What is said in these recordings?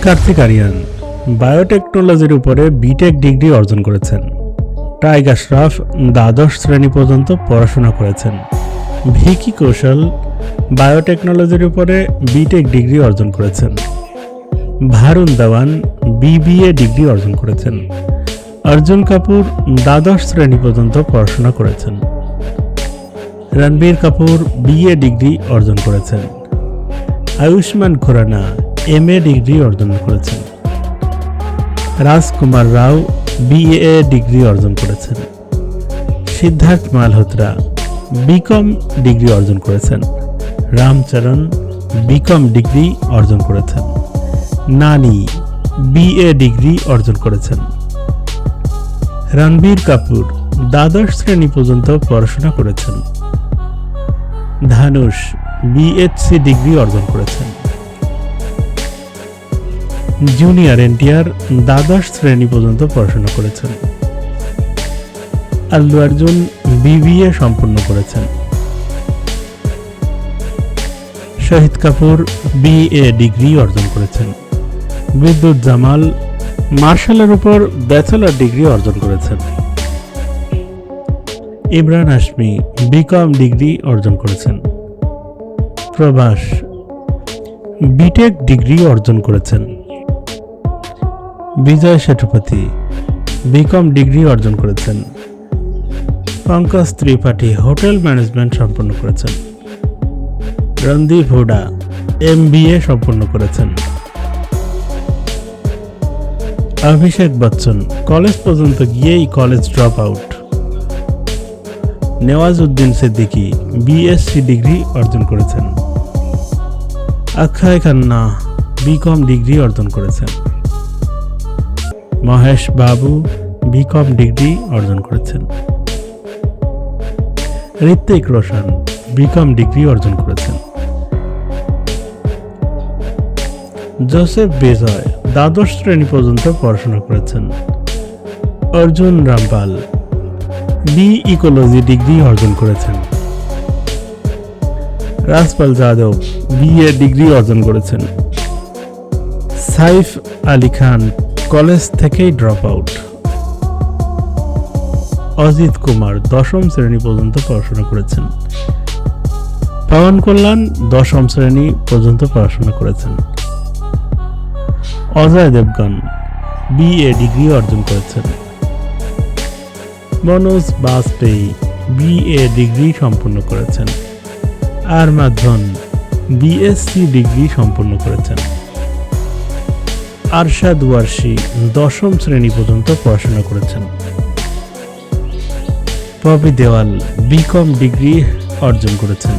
কার্তিক আরিয়ান বায়োটেকনোলজির উপরে B Tech degree অর্জন করেছেন। টাইগার শ্রফ দ্বাদশ শ্রেণী পর্যন্ত পড়াশোনা করেছেন। ভিকি কৌশল বায়োটেকনোলজির উপরে বিটেক ডিগ্রি অর্জন করেছেন। ভারুন দেওয়ান বিবিএ ডিগ্রি অর্জন করেছেন। অর্জুন কাপুর দ্বাদশ শ্রেণী পর্যন্ত পড়াশোনা করেছেন। রণবীর কাপুর বিএ ডিগ্রি অর্জন করেছেন। আয়ুষ্মান খুরানা এমএ ডিগ্রি অর্জন করেছেন। রাজকুমার রাও বিএ ডিগ্রি অর্জন করেছেন। সিদ্ধার্থ মালহোত্রা বিকম ডিগ্রি অর্জন করেছেন। রামচরণ বিকম ডিগ্রি অর্জন করেছেন। নানি বিএ ডিগ্রি অর্জন করেছেন। রণবীর কাপুর দ্বাদশ শ্রেণী পর্যন্ত পড়াশোনা করেছেন। ধানুষ বিএসসি ডিগ্রি অর্জন করেছেন। জুনিয়র এনটিআর দ্বাদশ শ্রেণী পর্যন্ত পড়াশোনা করেছেন। আল্লু অর্জুন বিবিএ সম্পন্ন করেছেন। শহীদ কাপুর বিএ ডিগ্রি অর্জন করেছেন। বিদ্যুৎ জামাল মার্শালের উপর ব্যাচেলর ডিগ্রি অর্জন করেছেন। ইমরান হাশমি বিকম ডিগ্রি অর্জন করেছেন। প্রভাস বিটেক ডিগ্রি অর্জন করেছেন। বিজয় সেতুপতি বিকম ডিগ্রি অর্জন করেছেন। পঙ্কজ ত্রিপাঠী হোটেল ম্যানেজমেন্ট সম্পন্ন করেছেন। রণদীপ হুডা এমবিএ সম্পন্ন করেছেন। অভিষেক বচ্চন কলেজ পর্যন্ত গিয়েই college drop out. Nawazuddin Siddiqui BSc degree অর্জন করেছেন। অক্ষয় খান্না বিকম ডিগ্রি অর্জন করেছেন। মহেশ বাবু বিকম ডিগ্রি অর্জন করেছেন। ঋত্বিক রোশন বিকম ডিগ্রি অর্জন করেছেন। জোসেফ বিজয় দ্বাদশ শ্রেণী পর্যন্ত পড়াশোনা করেছেন। Arjun Rampal B ecology degree অর্জন করেছেন। রাজপাল যাদব বিএ ডিগ্রি অর্জন করেছেন। সাইফ আলী খান কলেজ থেকেই ড্রপ আউট। অজিত কুমার দশম শ্রেণী পর্যন্ত পড়াশোনা করেছেন। পবন কল্যাণ দশম শ্রেণী পর্যন্ত পড়াশোনা করেছেন। অজয় দেবগন বিএ ডিগ্রি অর্জন করেছেন। মনোজ বাজপেয়ী বিএ ডিগ্রি সম্পন্ন করেছেন। আরমাধন বিএসসি ডিগ্রি সম্পন্ন করেছেন। আরশাদ ওয়ারশি দশম শ্রেণী পর্যন্ত পড়াশোনা করেছেন। পপি দেওয়াল বিকম ডিগ্রি অর্জন করেছেন।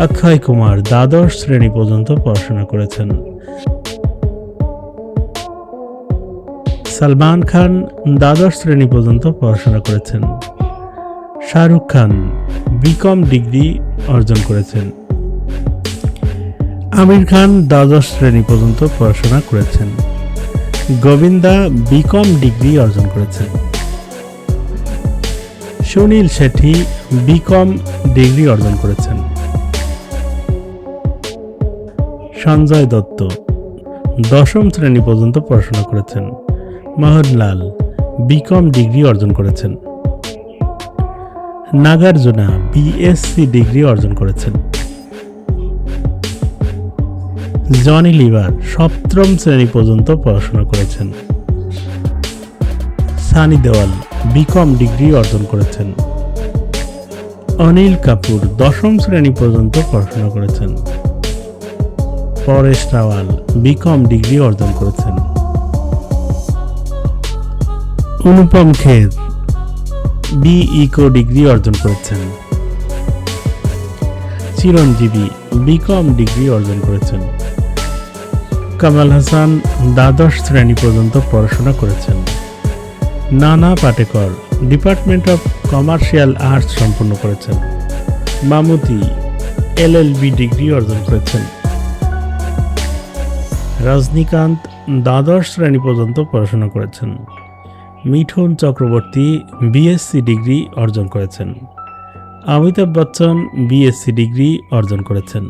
অক্ষয় কুমার দ্বাদশ শ্রেণী পর্যন্ত পড়াশোনা করেছেন। সালমান খান দ্বাদশ শ্রেণী পর্যন্ত পড়াশোনা করেছেন। শাহরুখ খান বিকম ডিগ্রি অর্জন করেছেন। আমির খান দ্বাদশ শ্রেণী পর্যন্ত পড়াশোনা করেছেন। গোবিন্দা বিকম ডিগ্রি অর্জন করেছেন। সুনীল শেঠি বিকম ডিগ্রি অর্জন করেছেন। সঞ্জয় দত্ত দশম শ্রেণী পর্যন্ত পড়াশোনা করেছেন। মোহনলাল বিকম ডিগ্রি অর্জন করেছেন। নাগার্জুনা বিএসসি ডিগ্রি অর্জন করেছেন। জনি লিভার সপ্তম শ্রেণী পর্যন্ত পড়াশোনা করেছেন। সানি দেওয়াল বিকম ডিগ্রি অর্জন করেছেন। অনিল কাপুর দশম শ্রেণী পর্যন্ত পড়াশোনা করেছেন। পরেশ রাওয়াল বিকম ডিগ্রি অর্জন করেছেন। Anupam Kher B eco degree অর্জন করেছেন। চিরঞ্জীবী বিকম ডিগ্রি অর্জন করেছেন। কামাল হাসান দ্বাদশ শ্রেণী পর্যন্ত পড়াশোনা করেছেন। নানা Patekar department of commercial arts সম্পন্ন করেছেন। মামুতি এলএলবি ডিগ্রি অর্জন করেছেন। রজনীকান্ত দ্বাদশ শ্রেণী পর্যন্ত পড়াশোনা করেছেন। মিঠুন চক্রবর্তী বিএসসি ডিগ্রি অর্জন করেছেন। অমিতাভ বচ্চন বিএসসি ডিগ্রি অর্জন করেছেন।